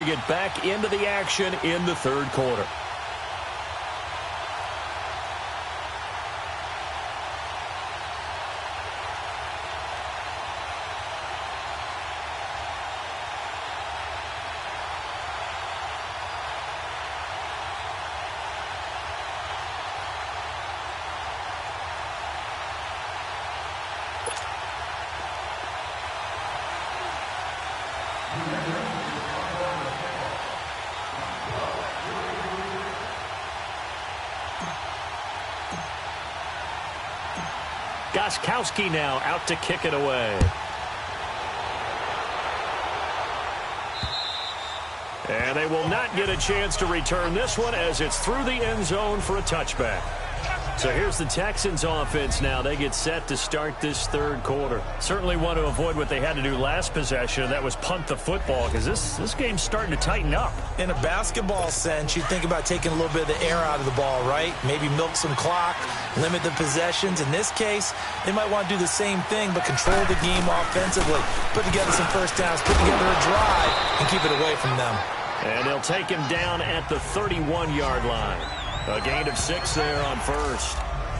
get back into the action in the third quarter. Goskowski now out to kick it away. And they will not get a chance to return this one as it's through the end zone for a touchback. So here's the Texans offense now. They get set to start this third quarter. Certainly want to avoid what they had to do last possession, and that was punt the football, because this game's starting to tighten up. In a basketball sense, you think about taking a little bit of the air out of the ball, right? Maybe milk some clock, limit the possessions. In this case, they might want to do the same thing, but control the game offensively. Put together some first downs, put together a drive, and keep it away from them. And they'll take him down at the 31-yard line. A gain of 6 there on first.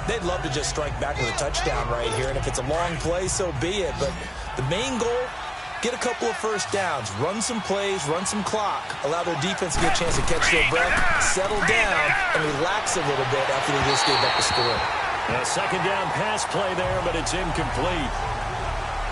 They'd love to just strike back with a touchdown right here, and if it's a long play, so be it. But the main goal, get a couple of first downs, run some plays, run some clock, allow their defense to get a chance to catch their breath, settle down, and relax a little bit after they just gave up the score. A second down pass play there, but it's incomplete.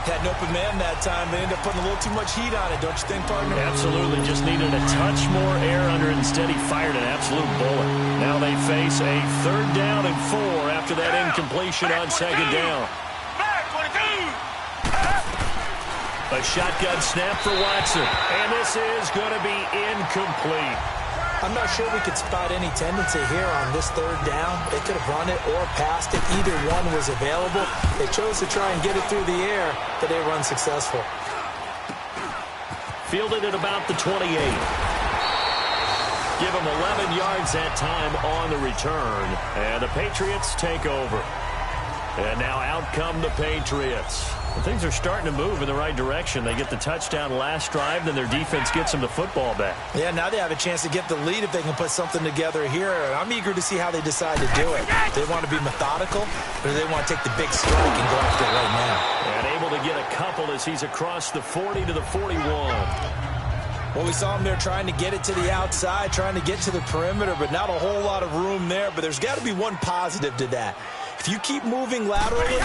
Had an open man that time. They ended up putting a little too much heat on it, don't you think, partner? Absolutely. Just needed a touch more air under it. Instead, he fired an absolute bullet. Now they face a 3rd down and 4 after that incompletion on second down. A shotgun snap for Watson. And this is going to be incomplete. I'm not sure we could spot any tendency here on this 3rd down. They could have run it or passed it. Either one was available. They chose to try and get it through the air, but they were unsuccessful. Fielded at about the 28. Give them 11 yards that time on the return. And the Patriots take over. And now out come the Patriots. And things are starting to move in the right direction. They get the touchdown last drive, then their defense gets them the football back. Yeah, now they have a chance to get the lead if they can put something together here. And I'm eager to see how they decide to do it. They want to be methodical, or do they want to take the big strike and go after it right now? And able to get a couple as he's across the 40 to the 41. Well, we saw him there trying to get it to the outside, trying to get to the perimeter, but not a whole lot of room there. But there's got to be one positive to that. If you keep moving laterally,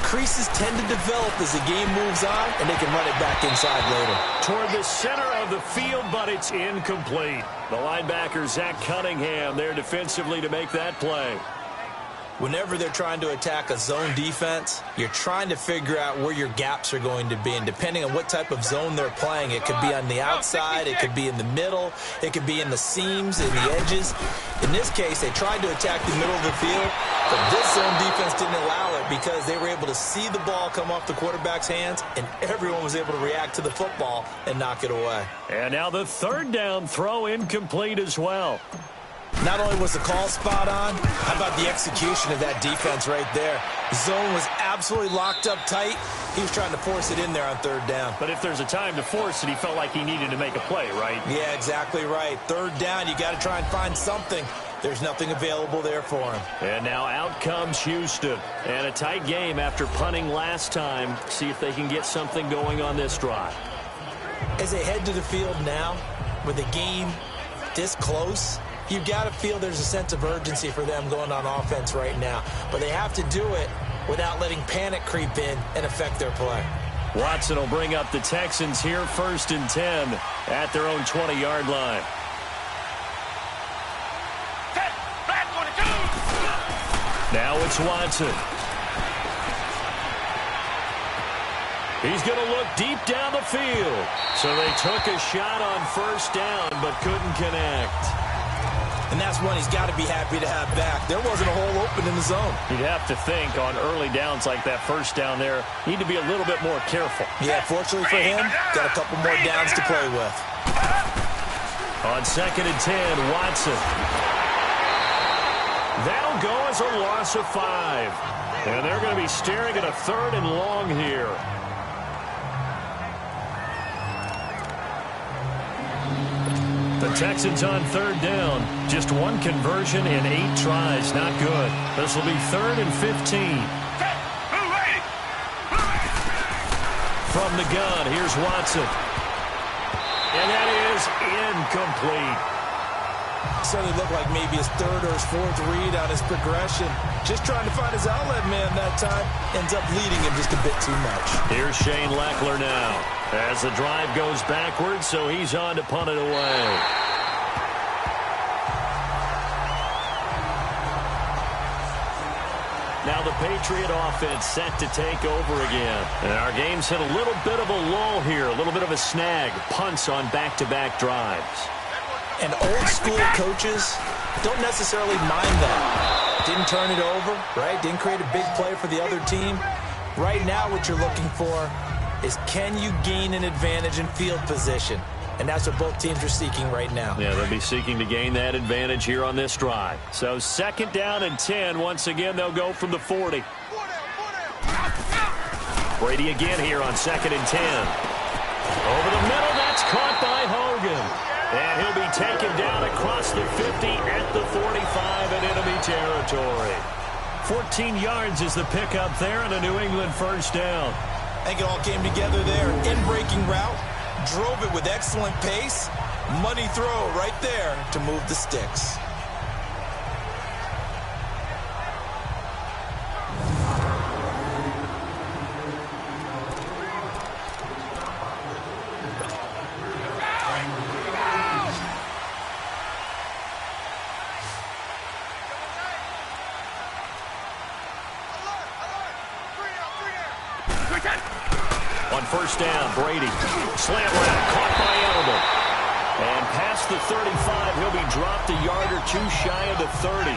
creases tend to develop as the game moves on, and they can run it back inside later. Toward the center of the field, but it's incomplete. The linebacker, Zach Cunningham, there defensively to make that play. Whenever they're trying to attack a zone defense, you're trying to figure out where your gaps are going to be. And depending on what type of zone they're playing, it could be on the outside, it could be in the middle, it could be in the seams, in the edges. In this case, they tried to attack the middle of the field, but this zone defense didn't allow it because they were able to see the ball come off the quarterback's hands, and everyone was able to react to the football and knock it away. And now the 3rd down throw incomplete as well. Not only was the call spot on, how about the execution of that defense right there? The zone was absolutely locked up tight. He was trying to force it in there on 3rd down. But if there's a time to force it, he felt like he needed to make a play, right? Yeah, exactly right. 3rd down, you got to try and find something. There's nothing available there for him. And now out comes Houston. And a tight game after punting last time. See if they can get something going on this drive. As they head to the field now, with the game this close, you've got to feel there's a sense of urgency for them going on offense right now. But they have to do it without letting panic creep in and affect their play. Watson will bring up the Texans here 1st and 10 at their own 20-yard line. Now it's Watson. He's going to look deep down the field. So they took a shot on 1st down but couldn't connect. And that's one he's got to be happy to have back. There wasn't a hole open in the zone. You'd have to think on early downs like that 1st down there, need to be a little bit more careful. Yeah, fortunately for him, got a couple more downs to play with. On 2nd and 10, Watson. That'll go as a loss of 5. And they're going to be staring at a 3rd and long here. The Texans on third down. Just one conversion in 8 tries. Not good. This will be 3rd and 15. From the gun, here's Watson. And that is incomplete. Certainly looked like maybe his 3rd or his 4th read on his progression. Just trying to find his outlet man that time. Ends up leading him just a bit too much. Here's Shane Leckler now. As the drive goes backwards, so he's on to punt it away. Now the Patriot offense set to take over again. And our game's hit a little bit of a lull here, a little bit of a snag. Punts on back-to-back drives. And old-school coaches don't necessarily mind that. Didn't turn it over, right? Didn't create a big play for the other team. Right now what you're looking for is can you gain an advantage in field position? And that's what both teams are seeking right now. Yeah, they'll be seeking to gain that advantage here on this drive. So 2nd down and 10. Once again, they'll go from the 40. Brady again here on 2nd and 10. Over the middle, that's caught by Hogan. And he'll be taken down across the 50 at the 45 in enemy territory. 14 yards is the pickup there and a New England 1st down. I think it all came together there. In-breaking route. Drove it with excellent pace. Money throw right there to move the sticks. On 1st down, Brady. Slant route, caught by Edelman. And past the 35, he'll be dropped a yard or 2 shy of the 30.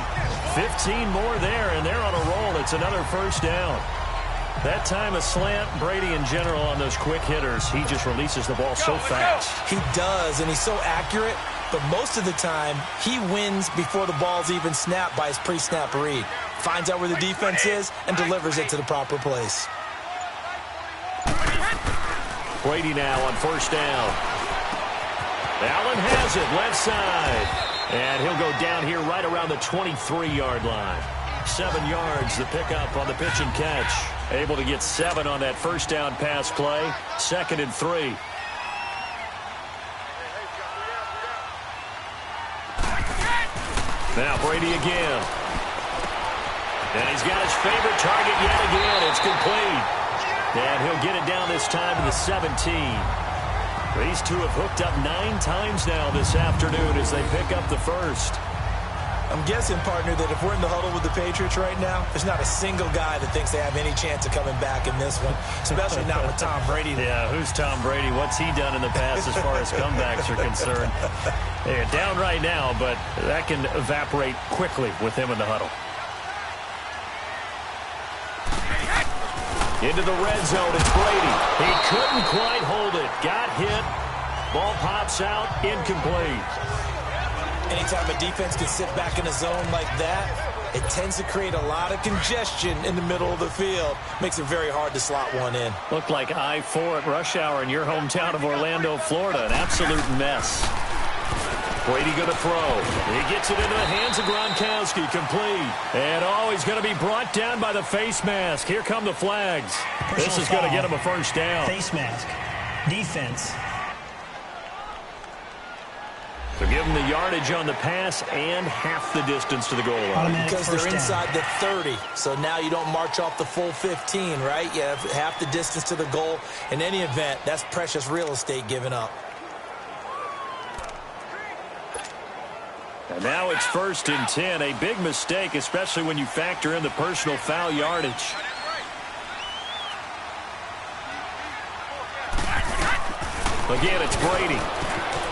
15 more there, and they're on a roll. It's another 1st down. That time a slant, Brady in general on those quick hitters, he just releases the ball so fast. He does, and he's so accurate, but most of the time, he wins before the ball's even snapped by his pre-snap read. Finds out where the defense is and delivers it to the proper place. Brady now on 1st down. Allen has it, left side. And he'll go down here right around the 23-yard line. 7 yards, the pickup on the pitch and catch. Able to get 7 on that 1st down pass play. 2nd and 3. Now Brady again. And he's got his favorite target yet again. It's complete. And he'll get it down this time to the 17. These two have hooked up 9 times now this afternoon as they pick up the 1st. I'm guessing, partner, that if we're in the huddle with the Patriots right now, there's not a single guy that thinks they have any chance of coming back in this one, especially not with Tom Brady. Yeah, who's Tom Brady? What's he done in the past as far as comebacks are concerned? They're down right now, but that can evaporate quickly with him in the huddle. Into the red zone, it's Brady. He couldn't quite hold it. Got hit. Ball pops out, incomplete. Anytime a defense can sit back in a zone like that, it tends to create a lot of congestion in the middle of the field. Makes it very hard to slot one in. Looked like I-4 at rush hour in your hometown of Orlando, Florida. An absolute mess. Brady going to throw. He gets it into the hands of Gronkowski, complete. And he's going to be brought down by the face mask. Here come the flags. This is going to get him a 1st down. Face mask. Defense. So give them the yardage on the pass and half the distance to the goal line. Because they're inside the 30. So now you don't march off the full 15, right? You have half the distance to the goal. In any event, that's precious real estate given up. And now it's 1st and 10. A big mistake, especially when you factor in the personal foul yardage. Again, it's Brady.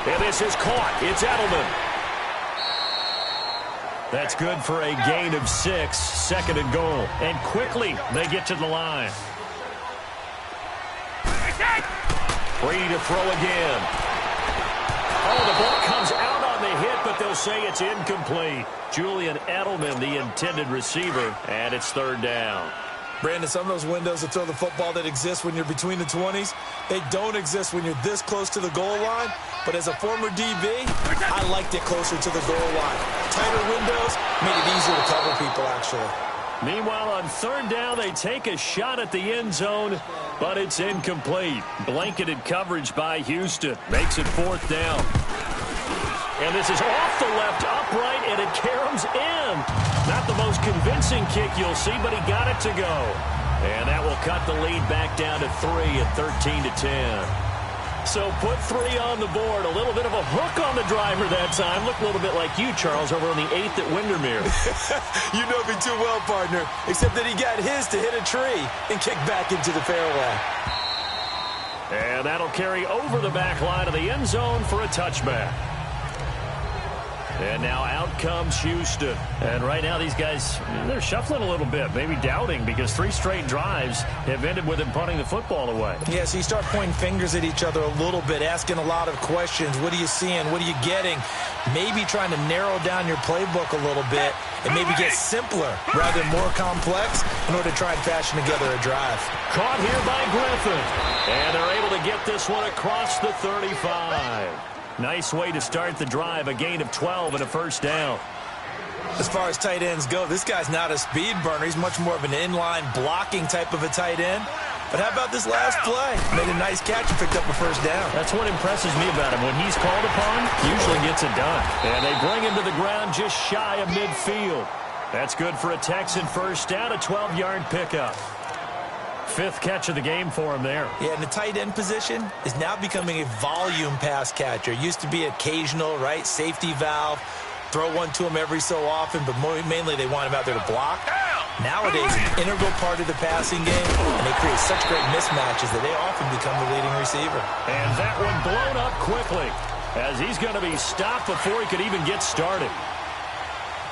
And this is caught. It's Edelman. That's good for a gain of 6. 2nd and goal. And quickly, they get to the line. Brady to throw again. Oh, the ball comes out on the hit, but they'll say it's incomplete. Julian Edelman, the intended receiver, and it's 3rd down. Brandon, some of those windows to throw the football that exist when you're between the 20s, they don't exist when you're this close to the goal line. But as a former DB, I liked it closer to the goal line. Tighter windows made it easier to cover people, actually. Meanwhile, on third down, they take a shot at the end zone, but it's incomplete. Blanketed coverage by Houston. Makes it fourth down. And this is off the left upright, and it caroms in. Not the most convincing kick you'll see, but he got it to go. And that will cut the lead back down to 3 at 13-10. So put 3 on the board. A little bit of a hook on the driver that time. Looked a little bit like you, Charles, over on the 8th at Windermere. You know me too well, partner, except that he got his to hit a tree and kick back into the fairway. And that'll carry over the back line of the end zone for a touchback. And now out comes Houston. And right now these guys, they're shuffling a little bit, maybe doubting, because 3 straight drives have ended with him punting the football away. Yeah, so you start pointing fingers at each other a little bit, asking a lot of questions. What are you seeing? What are you getting? Maybe trying to narrow down your playbook a little bit and maybe get simpler rather than more complex in order to try and fashion together a drive. Caught here by Griffin. And they're able to get this one across the 35. Nice way to start the drive, a gain of 12 and a first down. As far as tight ends go, this guy's not a speed burner. He's much more of an inline blocking type of a tight end. But how about this last play? Made a nice catch and picked up a first down. That's what impresses me about him. When he's called upon, he usually gets it done. And they bring him to the ground just shy of midfield. That's good for a Texan first down, a 12-yard pickup. 5th catch of the game for him there. Yeah, and the tight end position is now becoming a volume pass catcher. Used to be occasional, right? Safety valve. Throw one to him every so often, but mainly they want him out there to block. Nowadays, an integral part of the passing game, and they create such great mismatches that they often become the leading receiver. And that one blown up quickly, as he's going to be stopped before he could even get started.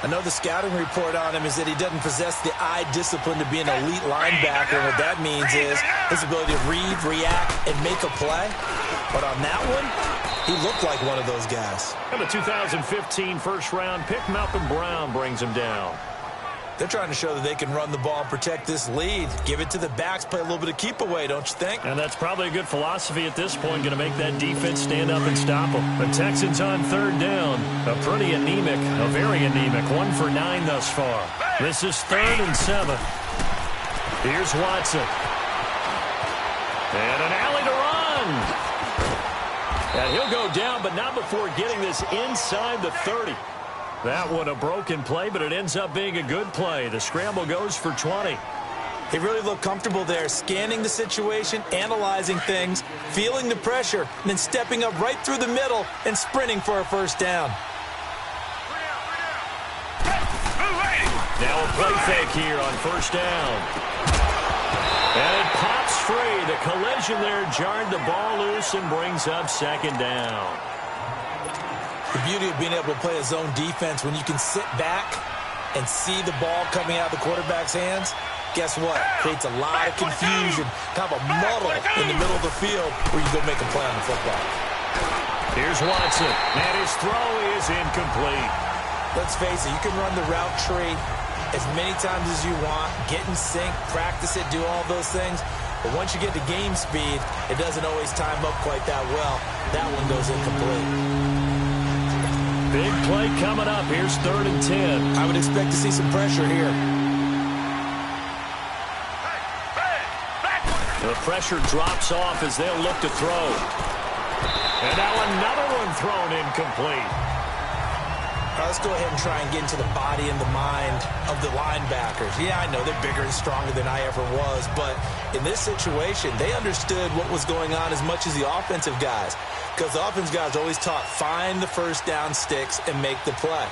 I know the scouting report on him is that he doesn't possess the eye discipline to be an elite linebacker. And what that means is his ability to read, react, and make a play. But on that one, he looked like one of those guys. And the 2015 first-round pick, Malcolm Brown, brings him down. They're trying to show that they can run the ball and protect this lead. Give it to the backs, play a little bit of keep away, don't you think? And that's probably a good philosophy at this point, going to make that defense stand up and stop them. The Texans on third down. A pretty anemic, a very anemic, 1 for 9 thus far. This is 3rd and 7. Here's Watson. And an alley to run. And he'll go down, but not before getting this inside the 30. That one a broken play, but it ends up being a good play. The scramble goes for 20. He really looked comfortable there, scanning the situation, analyzing things, feeling the pressure, and then stepping up right through the middle and sprinting for a first down. Now a play fake here on first down. And it pops free. The collision there jarred the ball loose and brings up 2nd down. The beauty of being able to play a zone defense when you can sit back and see the ball coming out of the quarterback's hands, guess what? Creates a lot of confusion, kind of a muddle in the middle of the field where you go make a play on the football. Here's Watson, and his throw is incomplete. Let's face it, you can run the route tree as many times as you want, get in sync, practice it, do all those things. But once you get to game speed, it doesn't always time up quite that well. That one goes incomplete. Big play coming up. Here's 3rd and 10. I would expect to see some pressure here. The pressure drops off as they'll look to throw. And now another one thrown incomplete. Let's go ahead and try and get into the body and the mind of the linebackers. Yeah, I know they're bigger and stronger than I ever was, but in this situation, they understood what was going on as much as the offensive guys, because the offensive guys are always taught, find the first down sticks and make the play.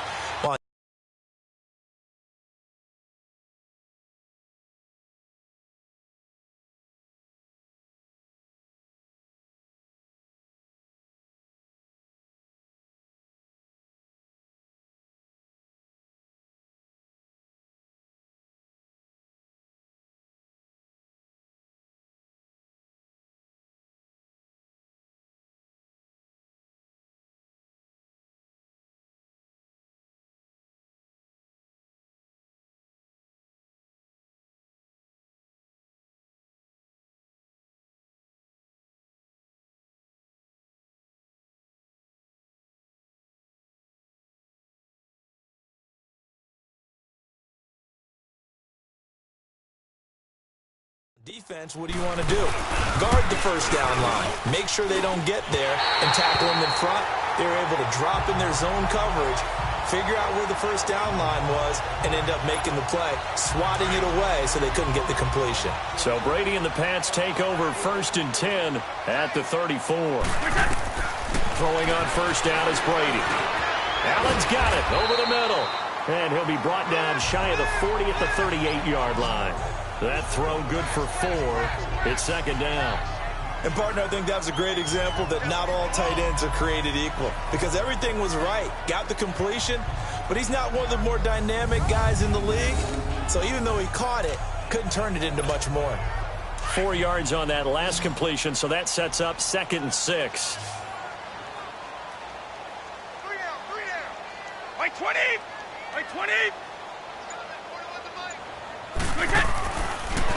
Defense, what do you want to do? Guard the first down line. Make sure they don't get there and tackle them in front. They were able to drop in their zone coverage, figure out where the first down line was, and end up making the play, swatting it away so they couldn't get the completion. So Brady and the Pats take over 1st and 10 at the 34. Throwing on first down is Brady. Allen's got it over the middle. And he'll be brought down shy of the 40 at the 38-yard line. That throw good for 4. It's 2nd down. And, partner, I think that was a great example that not all tight ends are created equal, because everything was right. Got the completion, but he's not one of the more dynamic guys in the league. So even though he caught it, couldn't turn it into much more. 4 yards on that last completion, so that sets up 2nd and 6. 20! 20!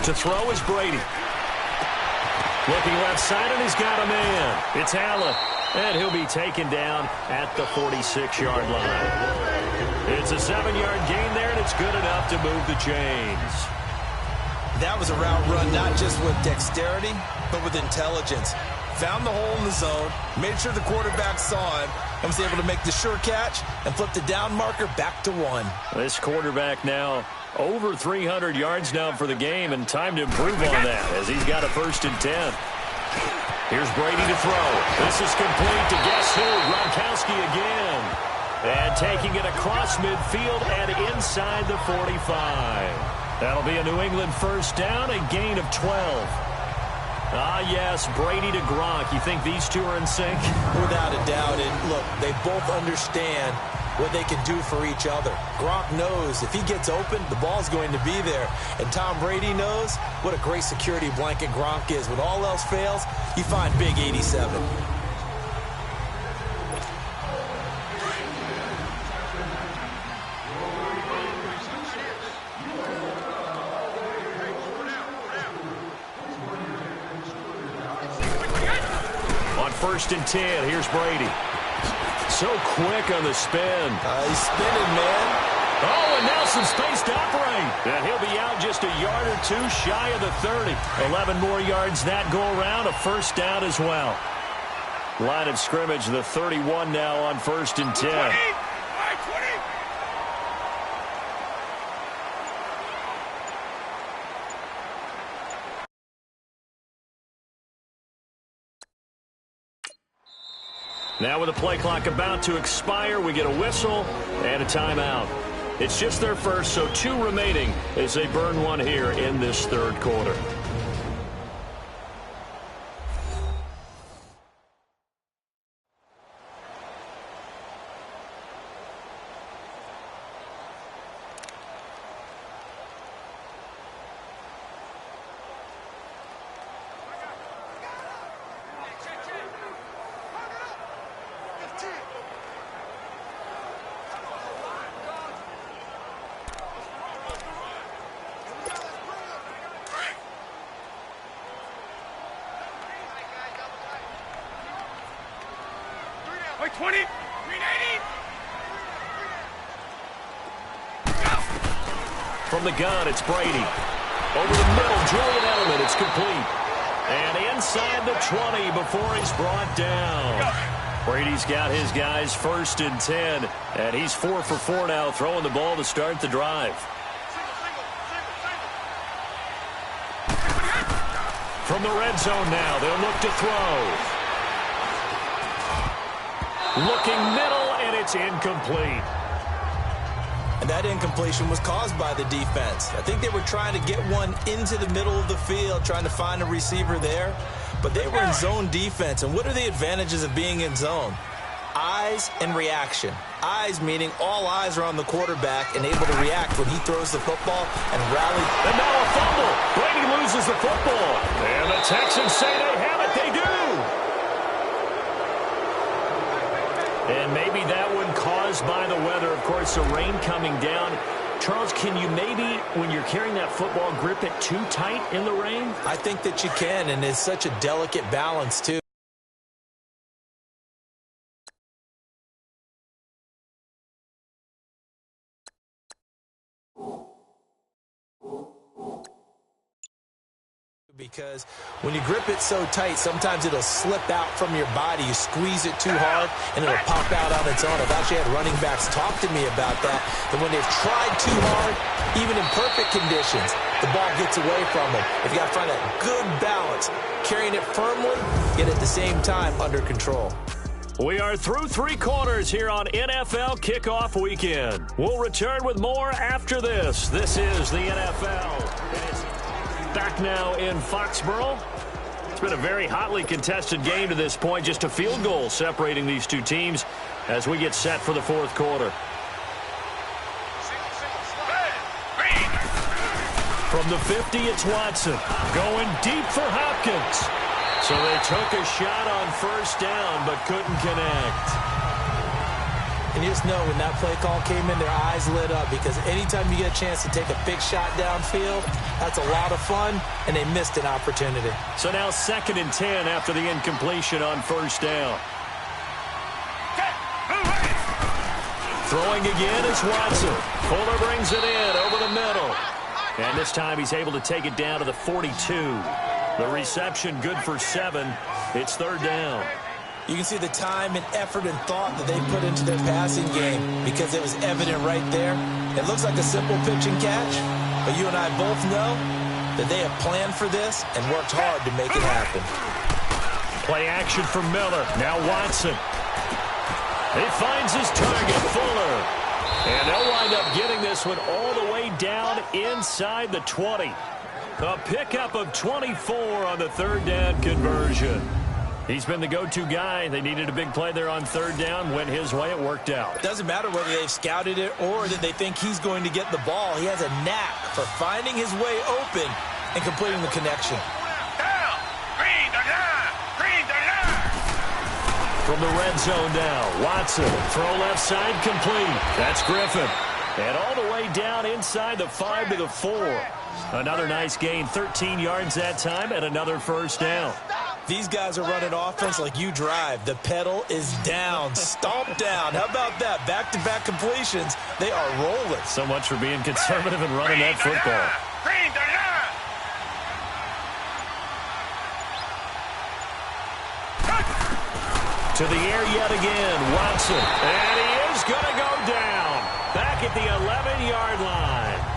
To throw is Brady. Looking left side, and he's got a man. It's Allen, and he'll be taken down at the 46-yard line. It's a 7-yard gain there, and it's good enough to move the chains. That was a route run not just with dexterity, but with intelligence. Found the hole in the zone, made sure the quarterback saw him, and was able to make the sure catch and flip the down marker back to 1. This quarterback now over 300 yards now for the game, and time to improve on that as he's got a 1st and 10. Here's Brady to throw. This is complete to guess who? Gronkowski again. And taking it across midfield and inside the 45. That'll be a New England 1st down, a gain of 12. Ah, yes, Brady to Gronk. You think these two are in sync? Without a doubt. And look, they both understand what they can do for each other. Gronk knows if he gets open, the ball's going to be there. And Tom Brady knows what a great security blanket Gronk is. When all else fails, you find Big 87. On 1st and 10, here's Brady. So quick on the spin. He's spinning, man. Oh, and now some space to operate. And he'll be out just a yard or two shy of the 30. 11 more yards that go around, a 1st down as well. Line of scrimmage, the 31 now on 1st and 10. 20! Now with the play clock about to expire, we get a whistle and a timeout. It's just their first, so 2 remaining as they burn one here in this 3rd quarter. Wait, 20! 380! From the gun, it's Brady. Over the middle, Julian Edelman, it's complete. And inside the 20 before he's brought down. Brady's got his guys 1st and 10, and he's 4 for 4 now, throwing the ball to start the drive. From the red zone now, they'll look to throw. Looking middle, and it's incomplete. And that incompletion was caused by the defense. I think they were trying to get one into the middle of the field, trying to find a receiver there. But they were in zone defense. And what are the advantages of being in zone? Eyes and reaction. Eyes meaning all eyes are on the quarterback and able to react when he throws the football and rally. And now a fumble. Brady loses the football. And the Texans say they have it. They do. And maybe that one caused by the weather. Of course, the rain coming down. Charles, can you maybe, when you're carrying that football, grip it too tight in the rain? I think that you can, and it's such a delicate balance, too. Because when you grip it so tight, sometimes it'll slip out from your body. You squeeze it too hard, and it'll pop out on its own. I've actually had running backs talk to me about that when they've tried too hard, even in perfect conditions, the ball gets away from them. If you got to find that good balance, carrying it firmly, yet at the same time under control. We are through 3 quarters here on NFL Kickoff Weekend. We'll return with more after this. This is the NFL. Back now in Foxborough. It's been a very hotly contested game to this point. Just a field goal separating these two teams as we get set for the 4th quarter. From the 50, it's Watson. Going deep for Hopkins. So they took a shot on 1st down but couldn't connect. And you just know when that play call came in, their eyes lit up because anytime you get a chance to take a big shot downfield, that's a lot of fun, and they missed an opportunity. So now 2nd and 10 after the incompletion on 1st down. Throwing again is Watson. Fuller brings it in over the middle. And this time he's able to take it down to the 42. The reception good for 7. It's 3rd down. You can see the time and effort and thought that they put into their passing game because it was evident right there. It looks like a simple pitch and catch, but you and I both know that they have planned for this and worked hard to make it happen. Play action for Miller. Now Watson. He finds his target, Fuller. And they'll wind up getting this one all the way down inside the 20. A pickup of 24 on the 3rd down conversion. He's been the go-to guy. They needed a big play there on 3rd down. Went his way. It worked out. It doesn't matter whether they've scouted it or that they think he's going to get the ball. He has a knack for finding his way open and completing the connection. From the red zone now, Watson. Throw left side complete. That's Griffin. And all the way down inside the 5 to the 4. Another nice gain, 13 yards that time, and another 1st down. These guys are running offense like you drive. The pedal is down, stomped down. How about that? Back-to-back completions. They are rolling. So much for being conservative and running that football. To the air yet again, Watson. And he is going to go down. Back at the 11-yard line.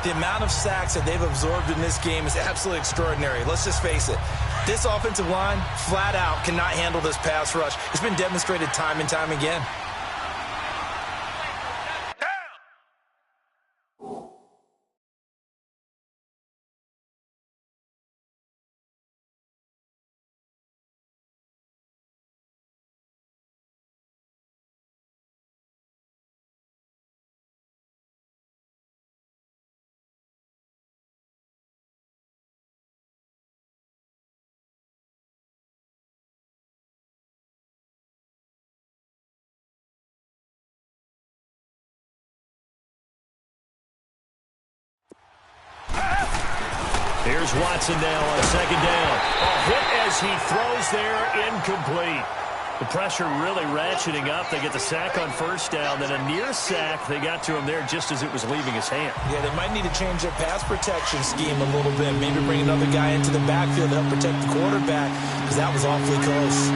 The amount of sacks that they've absorbed in this game is absolutely extraordinary. Let's just face it. This offensive line, flat out, cannot handle this pass rush. It's been demonstrated time and time again. Here's Watson now on 2nd down. A hit as he throws there, incomplete. The pressure really ratcheting up. They get the sack on 1st down, then a near sack. They got to him there just as it was leaving his hand. Yeah, they might need to change their pass protection scheme a little bit. Maybe bring another guy into the backfield to help protect the quarterback because that was awfully close.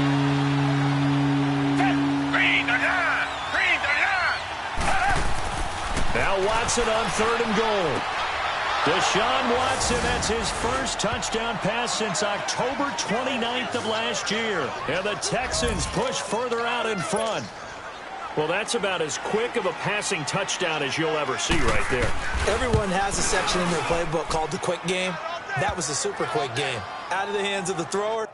Now Watson on 3rd and goal. Deshaun Watson, that's his first touchdown pass since October 29th of last year. And the Texans push further out in front. Well, that's about as quick of a passing touchdown as you'll ever see right there. Everyone has a section in their playbook called the quick game. That was the super quick game. Out of the hands of the thrower.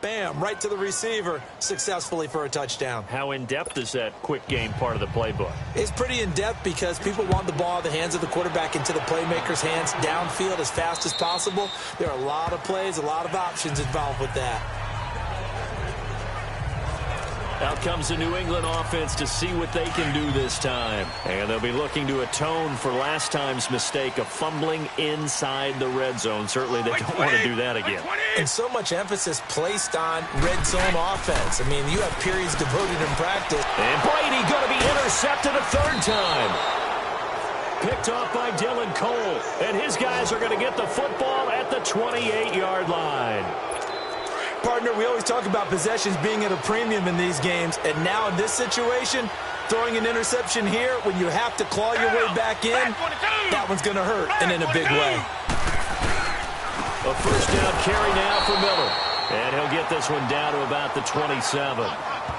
bam, right to the receiver successfully for a touchdown. How in-depth is that quick game part of the playbook? It's pretty in-depth because people want the ball in the hands of the quarterback into the playmaker's hands downfield as fast as possible. There are a lot of plays, a lot of options involved with that. Out comes the New England offense to see what they can do this time. And they'll be looking to atone for last time's mistake of fumbling inside the red zone. Certainly they don't want to do that again. And so much emphasis placed on red zone offense. I mean, you have periods devoted in practice. And Brady going to be intercepted a third time. Picked off by Dylan Cole. And his guys are going to get the football at the 28-yard line. Partner, we always talk about possessions being at a premium in these games, and now in this situation, throwing an interception here when you have to claw your way back in, that one's going to hurt, and in a big way. A first down carry now for Miller, and he'll get this one down to about the 27.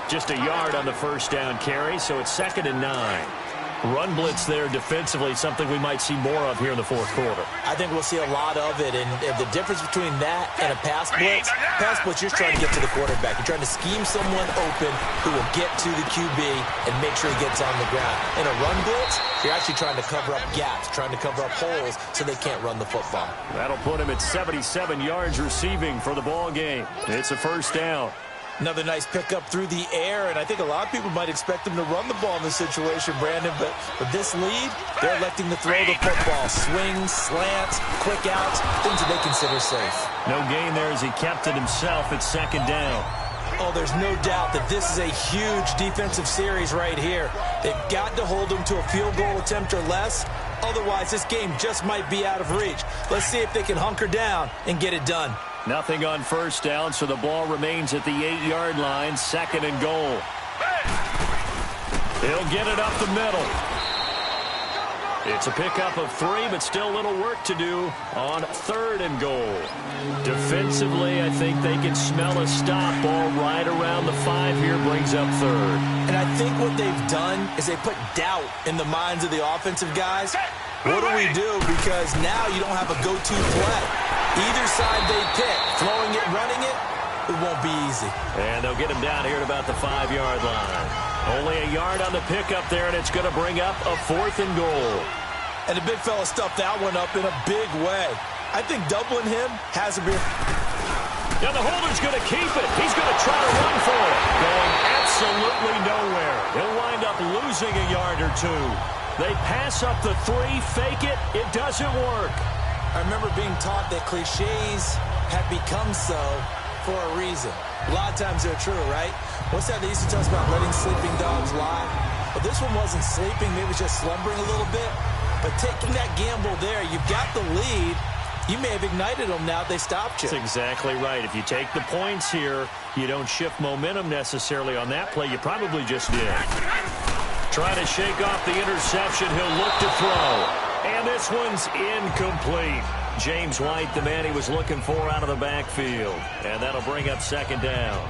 Just a yard on the first down carry, so it's 2nd and 9. Run blitz there defensively, something we might see more of here in the fourth quarter. I think we'll see a lot of it, and the difference between that and a pass blitz, you're trying to get to the quarterback. You're trying to scheme someone open who will get to the QB and make sure he gets on the ground. In a run blitz, you're actually trying to cover up gaps, trying to cover up holes so they can't run the football. That'll put him at 77 yards receiving for the ball game. It's a first down. Another nice pickup through the air, and I think a lot of people might expect him to run the ball in this situation, Brandon, but with this lead, they're electing to throw the football. Swings, slants, quick outs, things that they consider safe. No gain there as he kept it himself at 2nd down. Oh, there's no doubt that this is a huge defensive series right here. They've got to hold them to a field goal attempt or less. Otherwise, this game just might be out of reach. Let's see if they can hunker down and get it done. Nothing on first down, so the ball remains at the 8-yard line, 2nd and goal. He'll get it up the middle. It's a pickup of 3, but still a little work to do on 3rd and goal. Defensively, I think they can smell a stop. Ball right around the 5 here, brings up 3rd. And I think what they've done is they put doubt in the minds of the offensive guys. What do we do? Because now you don't have a go-to play. Either side they pick, throwing it, running it, it won't be easy. And they'll get him down here at about the 5-yard line. Only a yard on the pickup there, and it's going to bring up a 4th and goal. And the big fella stuffed that one up in a big way. I think doubling him has to be... Now the holder's going to keep it. He's going to try to run for it. Going absolutely nowhere. He'll wind up losing a yard or 2. They pass up the 3, fake it. It doesn't work. I remember being taught that cliches have become so for a reason. A lot of times they're true, right? What's that they used to tell us about letting sleeping dogs lie? Well, this one wasn't sleeping. Maybe it was just slumbering a little bit. But taking that gamble there, you've got the lead. You may have ignited them now if they stopped you. That's exactly right. If you take the points here, you don't shift momentum necessarily on that play. You probably just did. Trying to shake off the interception. He'll look to throw. And this one's incomplete. James White, the man he was looking for out of the backfield. And that'll bring up 2nd down.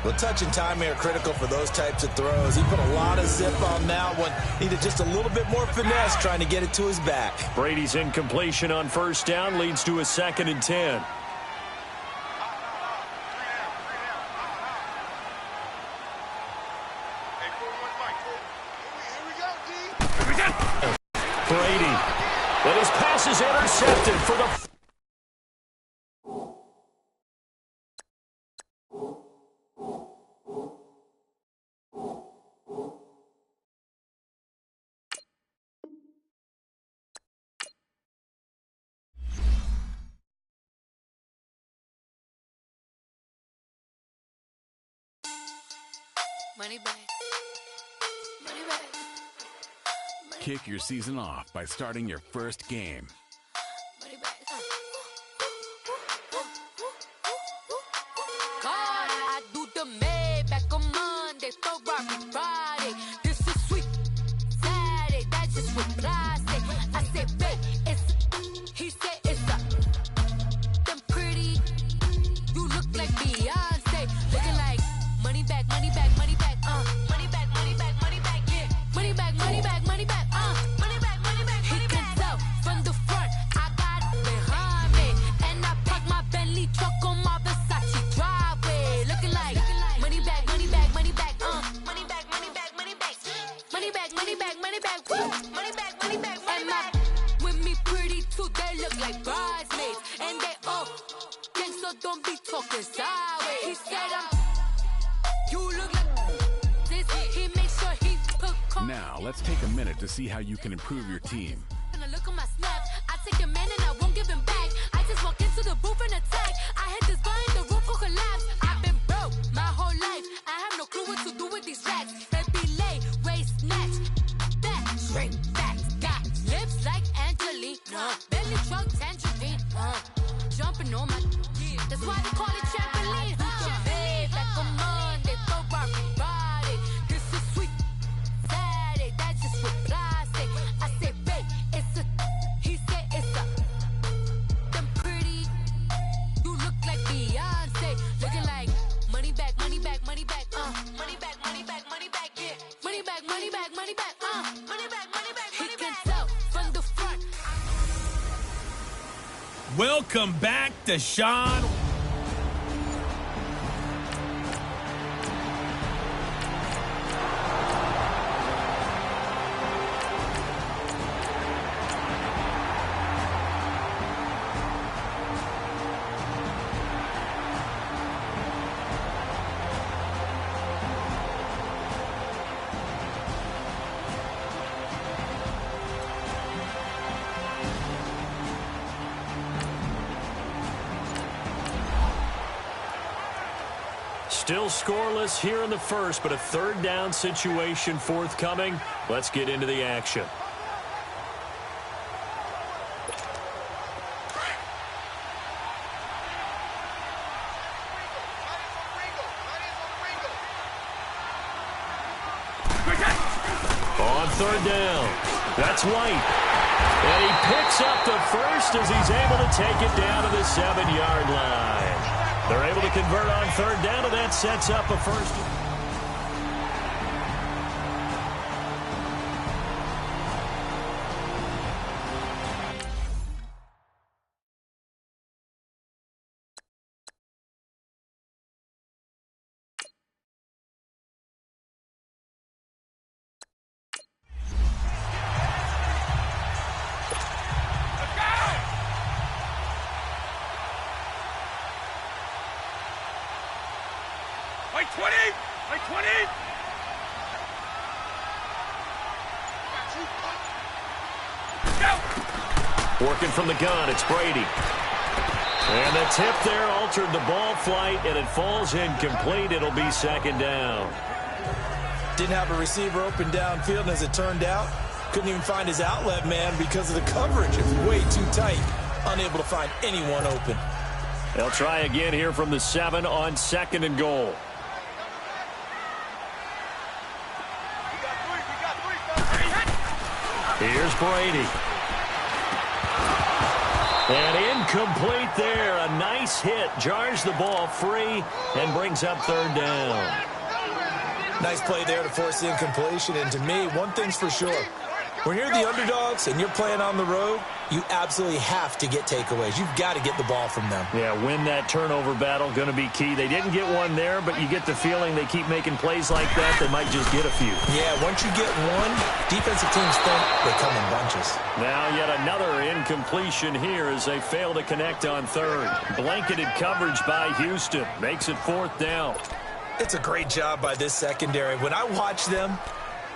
Well, touch and time are critical for those types of throws. He put a lot of zip on that one. Needed just a little bit more finesse trying to get it to his back. Brady's incompletion on first down leads to a 2nd and 10. Brady. But his pass is intercepted for the... Money back. Money back. Kick your season off by starting your first game. Money back. God, I do the Maybach on Monday, Ferrari Friday. This is sweet Saturday, that's just what plastic. I said, babe, it's, he said it's a, them pretty, you look like Beyonce, looking like money back, money back, money back, money back, money back, money back, yeah, money back, money back, money back, money back, money back. He can tell from the front. money back, money back, money back. With me pretty too, they look like bridesmaids. And they all gang, so don't be talking sideways. He said you look like this. He makes sure he put Now, let's take a minute to see how you can improve your team. Look at my snap. I take a man and I won't give him back. I just walk into the booth and attack. I hit this button, the roof will collapse. I've been broke my whole life. I have no clue what to do with these racks. Baby lay, waist snatch, back, straight back. Got lips like Angelina, belly truck tangerine. Jumping on my, that's why they call it trampoline. Back on Monday, throw rock Friday. This is sweet Saturday, that's just with plastic. I say, babe, it's a, he said it's a, them pretty, you look like Beyonce, looking like money back, money back, money back, money back, money back, money back, yeah, money back, money back, money back, money back, money back, he can tell from the front. Welcome back to Sean. Still scoreless here in the first, but a third down situation forthcoming. Let's get into the action. On third down, that's White. And he picks up the first as he's able to take it down to the 7-yard line. They're able to convert on third down, and that sets up a first. Like 20! Like 20! Go! Working from the gun, it's Brady. And the tip there altered the ball flight, and it falls incomplete. It'll be second down. Didn't have a receiver open downfield, and as it turned out, couldn't even find his outlet man because of the coverage. It was way too tight. Unable to find anyone open. They'll try again here from the 7 on second and goal. Here's Brady. And incomplete there. A nice hit. Jars the ball free and brings up third down. Nice play there to force the incompletion. And to me, one thing's for sure. When you're the underdogs and you're playing on the road, you absolutely have to get takeaways. You've got to get the ball from them. Yeah, win that turnover battle, going to be key. They didn't get one there, but you get the feeling they keep making plays like that, they might just get a few. Yeah, once you get one, defensive teams think they come in bunches. Now yet another incompletion here as they fail to connect on third. Blanketed coverage by Houston. Makes it fourth down. It's a great job by this secondary. When I watch them,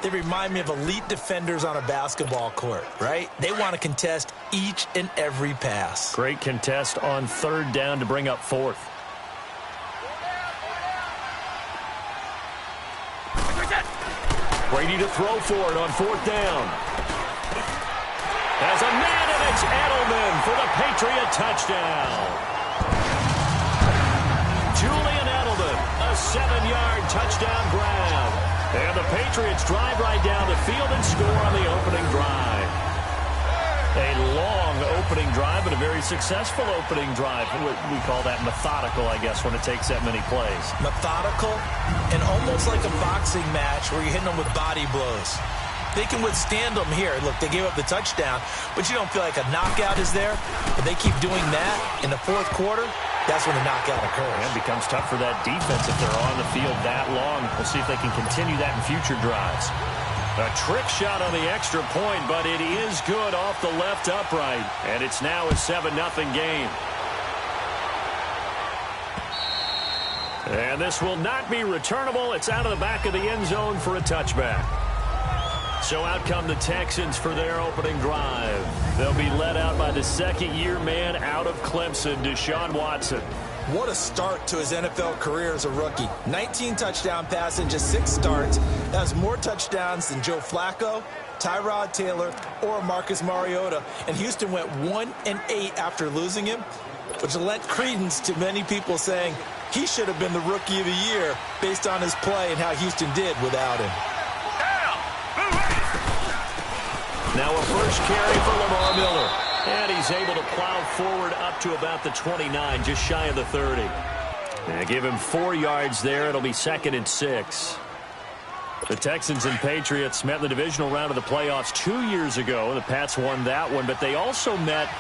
they remind me of elite defenders on a basketball court, right? They want to contest each and every pass. Great contest on third down to bring up fourth. Brady to throw for it on fourth down. As a man, and it's Edelman for the Patriot touchdown. Julian Edelman, a 7-yard touchdown grab. And the Patriots drive right down the field and score on the opening drive. A long opening drive, but a very successful opening drive. We call that methodical, I guess, when it takes that many plays. Methodical and almost like a boxing match where you're hitting them with body blows. They can withstand them here. Look, they gave up the touchdown, but you don't feel like a knockout is there. But they keep doing that in the fourth quarter. That's when the knockout occurs. And it becomes tough for that defense if they're on the field that long. We'll see if they can continue that in future drives. A trick shot on the extra point, but it is good off the left upright. And it's now a 7-0 game. And this will not be returnable. It's out of the back of the end zone for a touchback. So out come the Texans for their opening drive. They'll be led out by the second-year man out of Clemson, Deshaun Watson. What a start to his NFL career as a rookie. 19 touchdown passes in just 6 starts. That was more touchdowns than Joe Flacco, Tyrod Taylor, or Marcus Mariota. And Houston went 1-8 after losing him, which lent credence to many people saying he should have been the Rookie of the Year based on his play and how Houston did without him. Now a first carry for Lamar Miller. And he's able to plow forward up to about the 29, just shy of the 30. And give him 4 yards there. It'll be 2nd and 6. The Texans and Patriots met in the divisional round of the playoffs 2 years ago. The Pats won that one, but they also met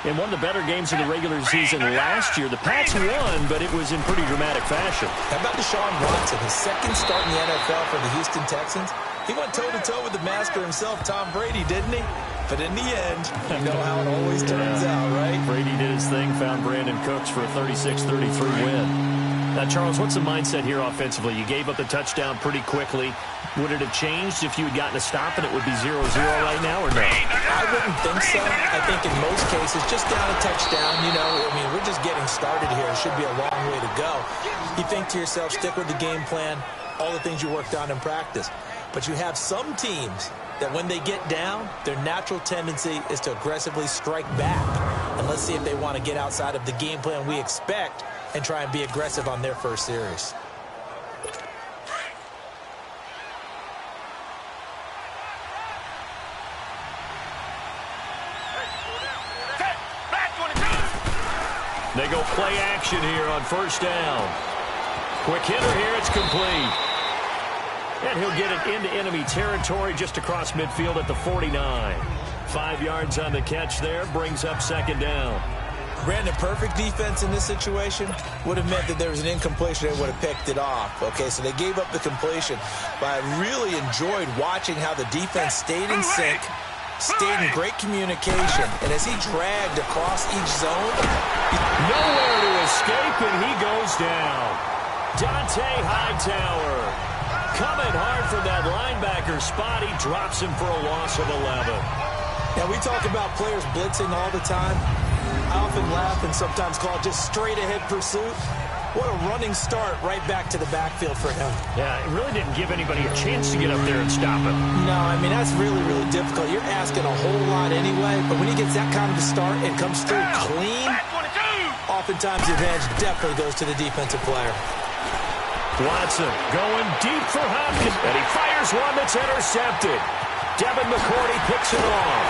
in one of the better games of the regular season last year. The Pats won, but it was in pretty dramatic fashion. How about Deshaun Watson, his second start in the NFL for the Houston Texans? He went toe-to-toe with the master himself, Tom Brady, didn't he? But in the end, you know how it always turns out, right? Brady did his thing, found Brandon Cooks for a 36-33 win. Now, Charles, what's the mindset here offensively? You gave up the touchdown pretty quickly. Would it have changed if you had gotten a stop and it would be 0-0 right now, or no? I wouldn't think so. I think in most cases, just down a touchdown, you know, I mean, we're just getting started here. It should be a long way to go. You think to yourself, stick with the game plan, all the things you worked on in practice. But you have some teams that when they get down, their natural tendency is to aggressively strike back. And let's see if they want to get outside of the game plan we expect and try and be aggressive on their first series. They go play action here on first down. Quick hitter here, it's complete. And he'll get it into enemy territory just across midfield at the 49. 5 yards on the catch there, brings up 2nd down. Brandon, perfect defense in this situation would have meant that there was an incompletion. They would have picked it off. Okay, so they gave up the completion. But I really enjoyed watching how the defense stayed in sync, stayed in great communication. And as he dragged across each zone, nowhere to escape, and he goes down. Dante Hightower coming hard from that linebacker spot. He drops him for a loss of 11. Now, we talk about players blitzing all the time. I often laugh and sometimes call it just straight-ahead pursuit. What a running start right back to the backfield for him. Yeah, it really didn't give anybody a chance to get up there and stop him. No, I mean, that's really, really difficult. You're asking a whole lot anyway, but when he gets that kind of a start and comes through clean, oftentimes the advantage definitely goes to the defensive player. Watson going deep for Hopkins, and he fires one that's intercepted. Devin McCourty picks it off.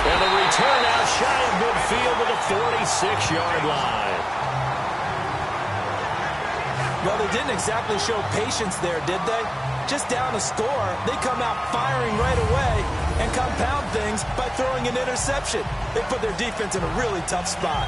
And the return out shy of midfield to the 46-yard line. Well, they didn't exactly show patience there, did they? Just down a score, they come out firing right away and compound things by throwing an interception. They put their defense in a really tough spot.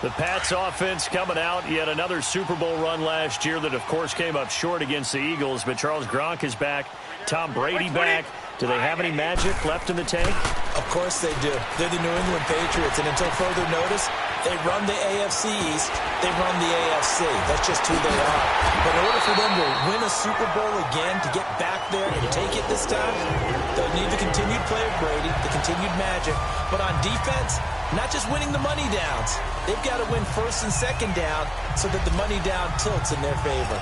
The Pats offense coming out, yet another Super Bowl run last year that, of course, came up short against the Eagles. But Charles Gronk is back. Tom Brady back. Do they have any magic left in the tank? Of course they do. They're the New England Patriots, and until further notice, they run the AFC East. They run the AFC. That's just who they are. But in order for them to win a Super Bowl again, to get back there and take it this time, they'll need the continued play of Brady, the continued magic. But on defense, not just winning the money downs. They've got to win first and second down so that the money down tilts in their favor.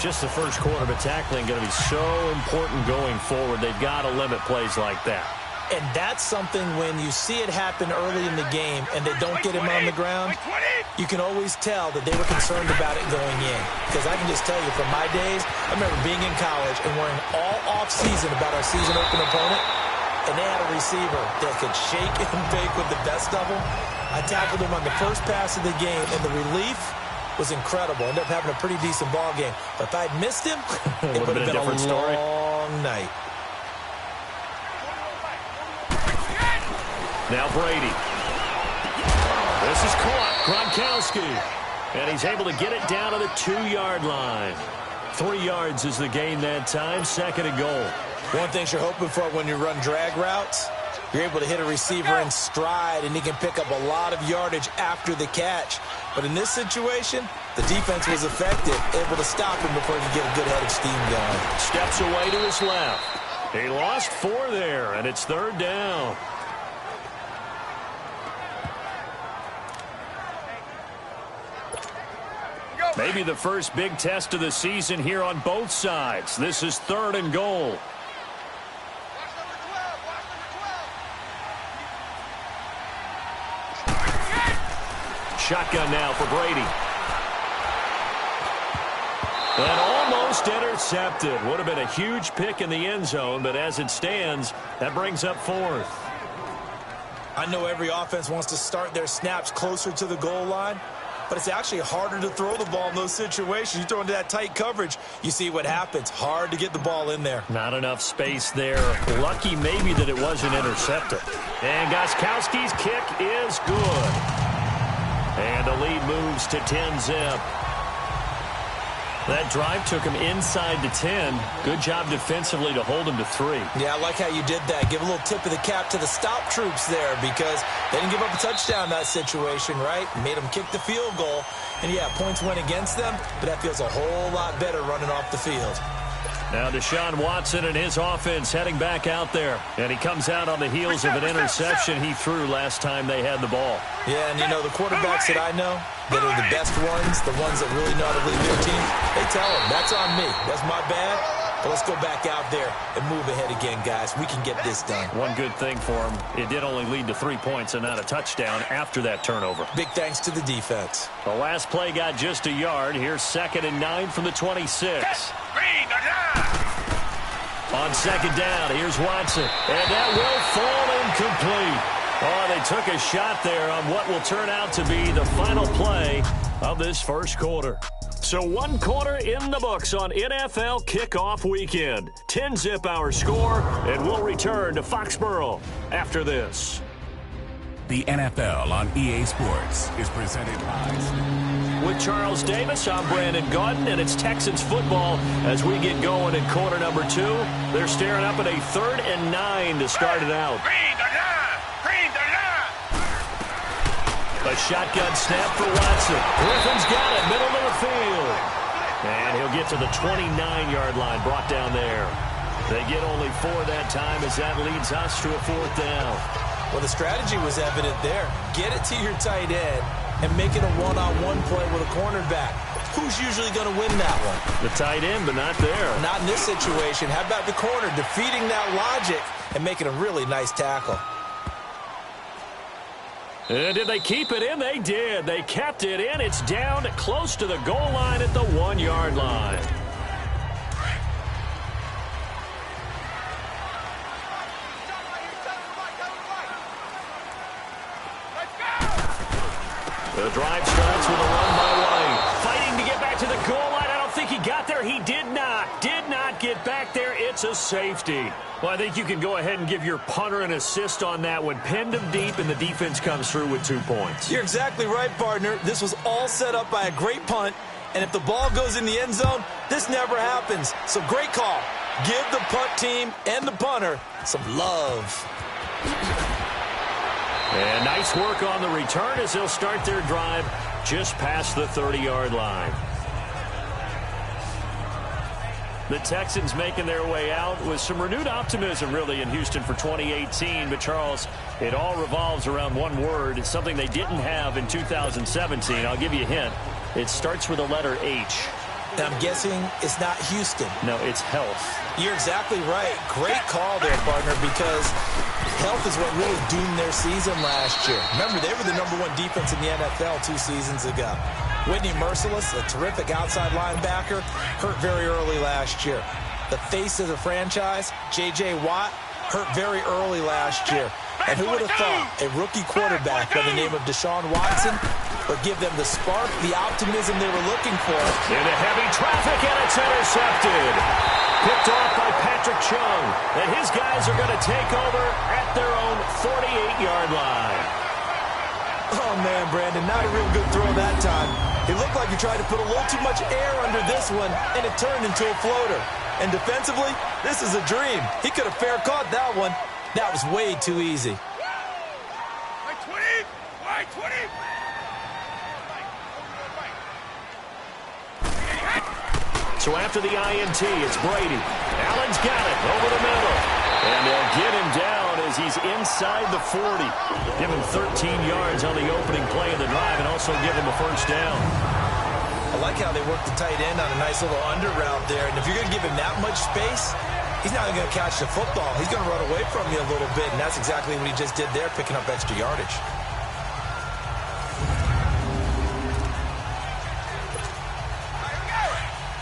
Just the first quarter, but tackling going to be so important going forward. They've got to limit plays like that. And that's something when you see it happen early in the game and they don't get him on the ground, you can always tell that they were concerned about it going in. Because I can just tell you from my days, I remember being in college and worrying all off-season about our season open opponent, and they had a receiver that could shake and bake with the best of them. I tackled him on the first pass of the game, and the relief was incredible. Ended up having a pretty decent ball game. But if I'd missed him, it would have been a long night. Now Brady. This is caught. Gronkowski. And he's able to get it down to the 2-yard line. 3 yards is the gain that time. 2nd and goal. One thing you're hoping for when you run drag routes, you're able to hit a receiver in stride, and he can pick up a lot of yardage after the catch. But in this situation, the defense was effective, able to stop him before he could get a good head of steam going. Steps away to his left. He lost 4 there, and it's 3rd down. Maybe the first big test of the season here on both sides. This is 3rd and goal. Shotgun now for Brady. And almost intercepted. Would have been a huge pick in the end zone, but as it stands, that brings up 4th. I know every offense wants to start their snaps closer to the goal line, but it's actually harder to throw the ball in those situations. You throw into that tight coverage, you see what happens. Hard to get the ball in there. Not enough space there. Lucky maybe that it wasn't intercepted. And Gostkowski's kick is good. And the lead moves to 10-zip. That drive took him inside the 10. Good job defensively to hold him to 3. Yeah, I like how you did that. Give a little tip of the cap to the stop troops there because they didn't give up a touchdown in that situation, right? Made them kick the field goal. And, yeah, points went against them, but that feels a whole lot better running off the field. Now Deshaun Watson and his offense heading back out there. And he comes out on the heels of an interception he threw last time they had the ball. Yeah, and you know, the quarterbacks that I know that are the best ones, the ones that really know how to lead their team, they tell them, that's on me. That's my bad. But let's go back out there and move ahead again, guys. We can get this done. One good thing for him, it did only lead to 3 points and not a touchdown after that turnover. Big thanks to the defense. The last play got just a yard. Here's 2nd and 9 from the 26. On 2nd down, here's Watson. And that will fall incomplete. Oh, they took a shot there on what will turn out to be the final play of this first quarter. So 1 quarter in the books on NFL kickoff weekend. 10-zip our score, and we'll return to Foxborough after this. The NFL on EA Sports is presented by... With Charles Davis, I'm Brandon Gaudin, and it's Texans football as we get going in quarter number 2. They're staring up at a 3rd and 9 to start it out. A shotgun snap for Watson. Griffin's got it, middle of the field. And he'll get to the 29-yard line, brought down there. They get only 4 that time as that leads us to a 4th down. Well, the strategy was evident there. Get it to your tight end and make it a one-on-one play with a cornerback. Who's usually going to win that one? The tight end, but not there. Not in this situation. How about the corner defeating that logic and making a really nice tackle? And did they keep it in? They did. They kept it in. It's down close to the goal line at the 1-yard line. The drive starts with a run by White. Fighting to get back to the goal line. I don't think he got there. He did not. Did not get back there. It's a safety. Well, I think you can go ahead and give your punter an assist on that one. Pinned him deep, and the defense comes through with 2 points. You're exactly right, partner. This was all set up by a great punt, and if the ball goes in the end zone, this never happens. So great call. Give the punt team and the punter some love. And nice work on the return as they'll start their drive just past the 30-yard line. The Texans making their way out with some renewed optimism, really, in Houston for 2018. But, Charles, it all revolves around one word. It's something they didn't have in 2017. I'll give you a hint. It starts with the letter H. And I'm guessing it's not Houston. No, it's health. You're exactly right. Great call there, partner, because health is what really doomed their season last year. Remember, they were the #1 defense in the NFL 2 seasons ago. Whitney Merciless, a terrific outside linebacker, hurt very early last year. The face of the franchise, J.J. Watt, hurt very early last year. And who would have thought a rookie quarterback by the name of Deshaun Watson would give them the spark, the optimism they were looking for. Into heavy traffic, and it's intercepted. Picked off by Patrick Chung. And his guys are going to take over at their own 48-yard line. Oh, man, Brandon, not a real good throw that time. It looked like he tried to put a little too much air under this one, and it turned into a floater. And defensively, this is a dream. He could have fair caught that one. That was way too easy. Right 20! Right 20! So after the INT, it's Brady. Allen's got it over the middle. And they'll get him down as he's inside the 40. Give him 13 yards on the opening play of the drive and also give him a first down. I like how they work the tight end on a nice little under route there. And if you're going to give him that much space, he's not going to catch the football. He's going to run away from you a little bit, and that's exactly what he just did there, picking up extra yardage.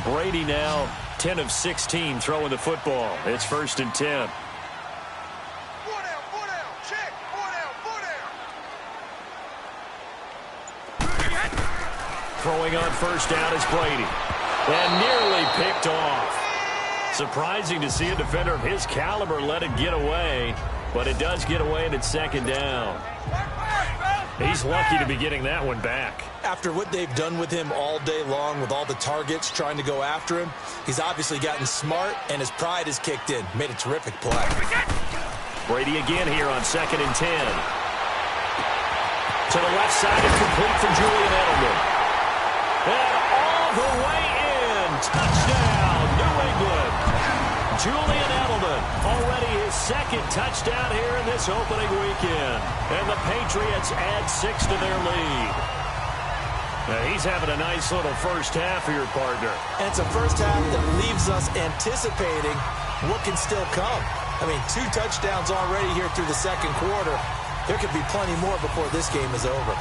Brady now 10 of 16 throwing the football. It's 1st and 10. Throwing on first down is Brady. And nearly picked off. Surprising to see a defender of his caliber let it get away. But it does get away and it's 2nd down. He's lucky to be getting that one back. After what they've done with him all day long with all the targets trying to go after him, he's obviously gotten smart and his pride has kicked in. Made a terrific play. Brady again here on 2nd and 10. To the left side and complete for Julian Edelman. And all the way in. Touchdown, New England. Julian Edelman, already his 2nd touchdown here in this opening weekend. And the Patriots add 6 to their lead. Now he's having a nice little first half for your partner. And it's a first half that leaves us anticipating what can still come. I mean, 2 touchdowns already here through the 2nd quarter. There could be plenty more before this game is over.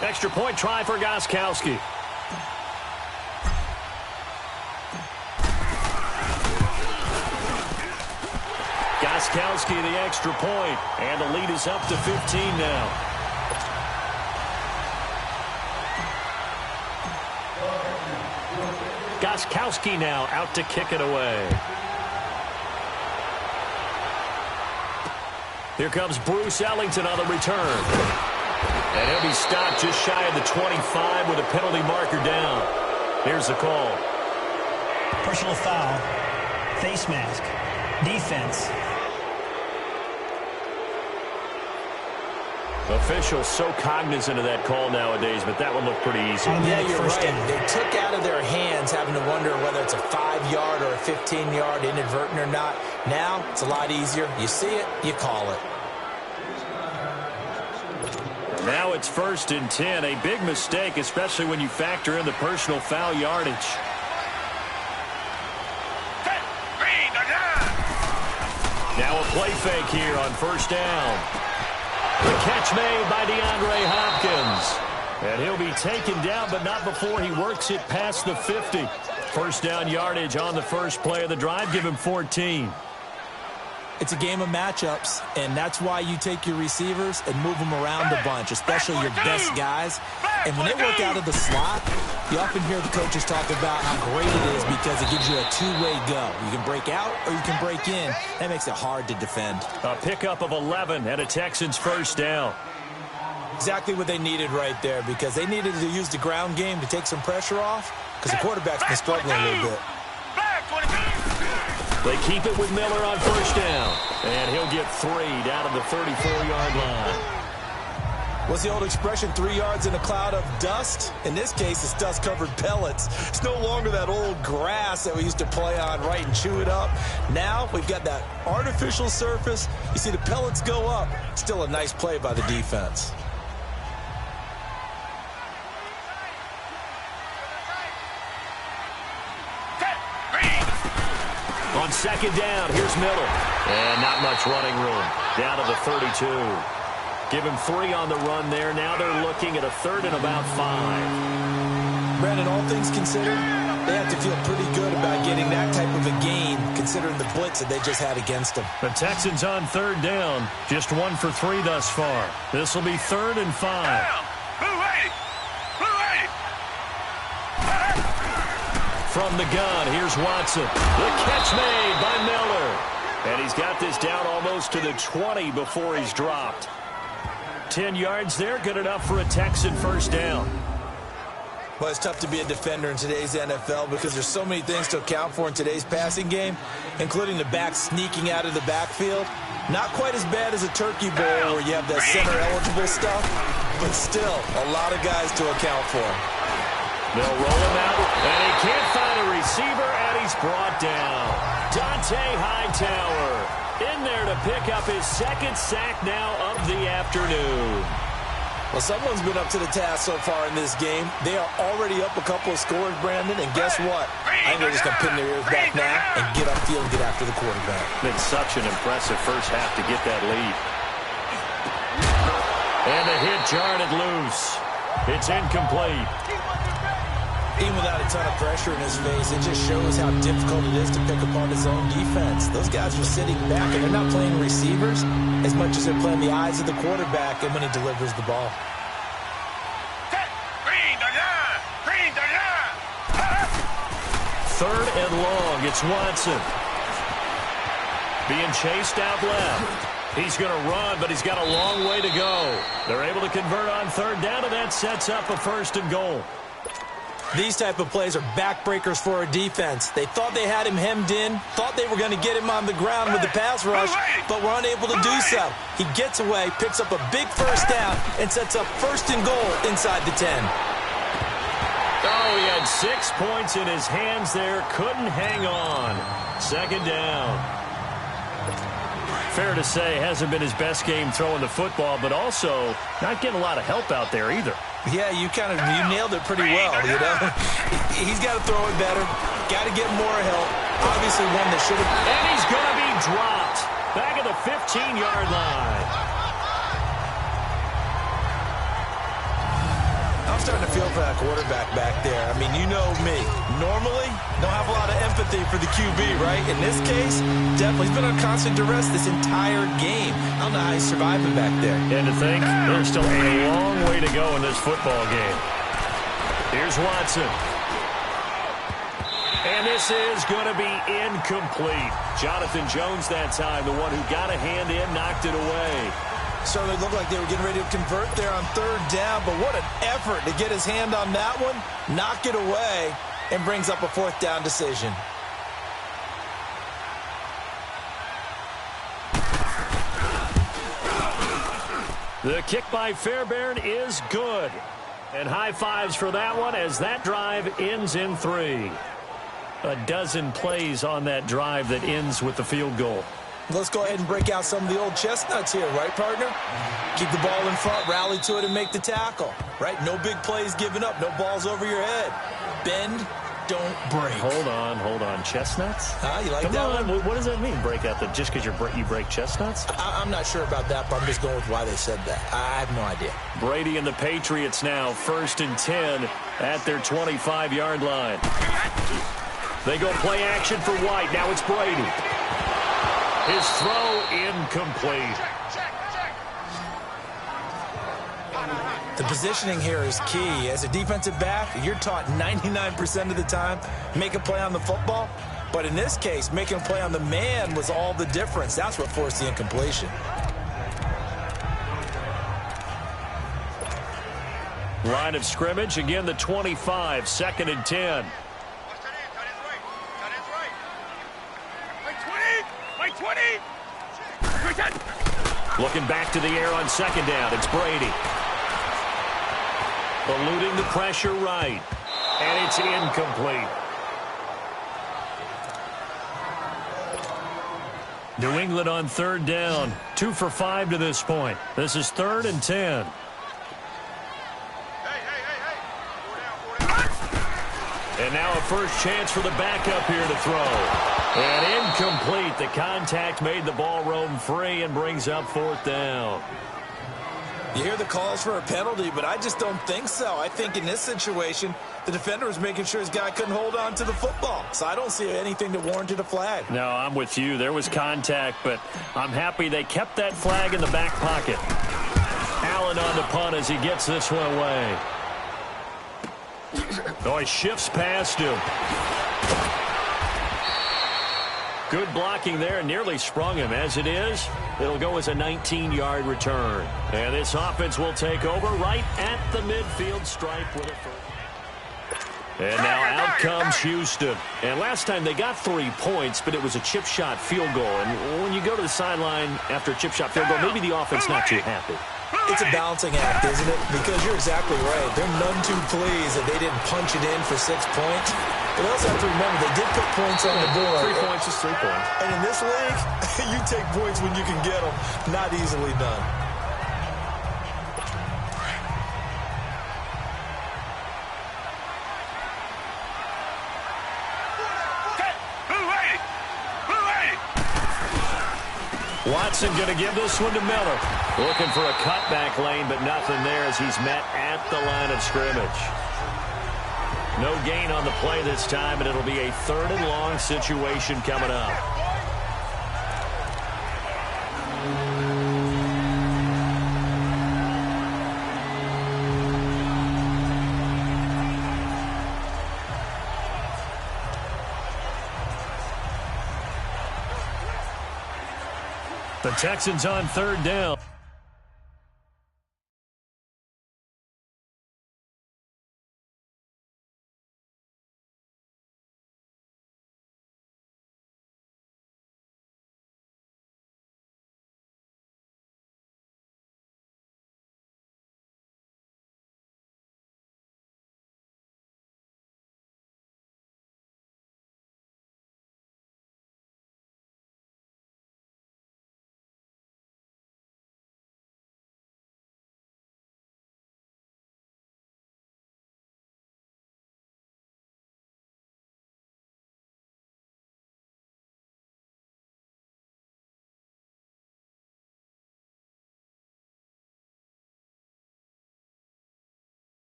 Extra point try for Gostkowski. Gostkowski the extra point, and the lead is up to 15 now. Gostkowski now out to kick it away. Here comes Bruce Ellington on the return. And he'll be stopped just shy of the 25 with a penalty marker down. Here's the call. Personal foul. Face mask. Defense. Officials so cognizant of that call nowadays, but that one looked pretty easy. Yeah, you're right. They took out of their hands having to wonder whether it's a 5-yard or a 15-yard inadvertent or not. Now, it's a lot easier. You see it, you call it. Now it's 1st and 10. A big mistake, especially when you factor in the personal foul yardage. Now a play fake here on 1st down. The catch made by DeAndre Hopkins. And he'll be taken down, but not before he works it past the 50. 1st down yardage on the first play of the drive. Give him 14. It's a game of matchups, and that's why you take your receivers and move them around a bunch, especially your best guys. And when they work out of the slot, you often hear the coaches talk about how great it is because it gives you a two-way go. You can break out or you can break in. That makes it hard to defend. A pickup of 11 and a Texans 1st down. Exactly what they needed right there because they needed to use the ground game to take some pressure off because the quarterback's been struggling a little bit. They keep it with Miller on 1st down. And he'll get 3 down to the 34-yard line. What's the old expression, 3 yards in a cloud of dust? In this case, it's dust-covered pellets. It's no longer that old grass that we used to play on, right, and chew it up. Now we've got that artificial surface. You see the pellets go up. Still a nice play by the defense. On 2nd down, here's Miller. And not much running room. Down to the 32. Give him 3 on the run there. Now they're looking at a 3rd and about 5. Brandon, all things considered, they have to feel pretty good about getting that type of a gain, considering the blitz that they just had against them. The Texans on 3rd down. Just 1 for 3 thus far. This will be 3rd and 5. from the gun. Here's Watson. The catch made by Miller. And he's got this down almost to the 20 before he's dropped. 10 yards there, good enough for a Texan first down. Well, it's tough to be a defender in today's NFL because there's so many things to account for in today's passing game, including the back sneaking out of the backfield. Not quite as bad as a turkey bowl where you have that center-eligible stuff, but still a lot of guys to account for. They'll roll him out, and he can't find a receiver, and he's brought down. Dante Hightower in there to pick up his second sack now of the afternoon. Well, someone's been up to the task so far in this game. They are already up a couple of scores, Brandon, and guess what? I think they're just going to pin their ears back now and get upfield and get after the quarterback. Been such an impressive first half to get that lead. And the hit jarred it loose. It's incomplete. Even without a ton of pressure in his face, it just shows how difficult it is to pick apart his own defense. Those guys are sitting back, and they're not playing receivers as much as they're playing the eyes of the quarterback and when he delivers the ball. Third and long. It's Watson. Being chased out left. He's going to run, but he's got a long way to go. They're able to convert on third down, and that sets up a first and goal. These type of plays are backbreakers for a defense. They thought they had him hemmed in, thought they were going to get him on the ground with the pass rush, but were unable to do so. He gets away, picks up a big first down, and sets up first and goal inside the 10. Oh, he had 6 points in his hands there. Couldn't hang on. Second down. Fair to say, hasn't been his best game throwing the football, but also not getting a lot of help out there either. Yeah, you nailed it pretty well, you know. He's got to throw it better. Got to get more help. Obviously one that should have. And he's going to be dropped back at the 15-yard line. I'm starting to feel for that quarterback back there. I mean, you know me. Normally, don't have a lot of empathy for the QB, right? In this case, definitely. He's been on constant duress this entire game. I don't know how he's surviving back there. And to think, there's still a long way to go in this football game. Here's Watson. And this is going to be incomplete. Jonathan Jones that time, the one who got a hand in, knocked it away. Certainly looked like they were getting ready to convert there on third down, but what an effort to get his hand on that one, knock it away, and brings up a fourth down decision. The kick by Fairbairn is good. And high fives for that one as that drive ends in 3. A dozen plays on that drive that ends with the field goal. Let's go ahead and break out some of the old chestnuts here, right, partner? Keep the ball in front, rally to it, and make the tackle, right? No big plays given up, no balls over your head. Bend, don't break. Hold on. Chestnuts? You like Come that on. one? What does that mean, break out? Just because you break chestnuts? I'm not sure about that, but I'm just going with why they said that. I have no idea. Brady and the Patriots now, 1st and 10 at their 25-yard line. They go play action for White. Now it's Brady. His throw incomplete. The positioning here is key. As a defensive back, you're taught 99% of the time, make a play on the football. But in this case, making a play on the man was all the difference. That's what forced the incompletion. Line of scrimmage, again the 25, 2nd and 10. Looking back to the air on 2nd down, it's Brady. Eluding the pressure right. And it's incomplete. New England on 3rd down. 2 for 5 to this point. This is 3rd and 10. And now a first chance for the backup here to throw. And incomplete. The contact made the ball roam free and brings up 4th down. You hear the calls for a penalty, but I just don't think so. I think in this situation, the defender was making sure his guy couldn't hold on to the football. So I don't see anything that warranted a flag. No, I'm with you. There was contact, but I'm happy they kept that flag in the back pocket. Allen on the punt as he gets this one away. Oh, he shifts past him. Good blocking there, nearly sprung him. As it is, it'll go as a 19-yard return. And this offense will take over right at the midfield stripe with a first. And now out comes Houston. And last time they got 3 points, but it was a chip shot field goal. And when you go to the sideline after a chip shot field goal, maybe the offense not too happy. It's a balancing act, isn't it? Because you're exactly right. They're none too pleased that they didn't punch it in for 6 points. But also have to remember, they did put points on the board. 3 points is 3 points. And in this league, you take points when you can get them. Not easily done. Watson going to give this one to Miller. Looking for a cutback lane, but nothing there as he's met at the line of scrimmage. No gain on the play this time, and it'll be a 3rd and long situation coming up. The Texans on 3rd down.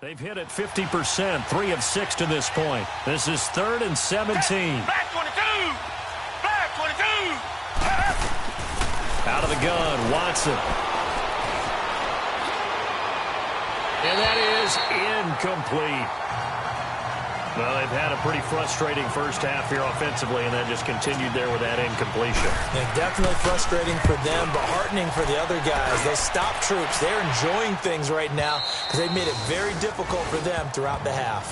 They've hit it 50%, 3 of 6 to this point. This is 3rd and 17. Back 22! Back 22! Out of the gun, Watson. And that is incomplete. Well, they've had a pretty frustrating first half here offensively, and that just continued there with that incompletion. Yeah, definitely frustrating for them, but heartening for the other guys. Those stop troops, they're enjoying things right now because they've made it very difficult for them throughout the half.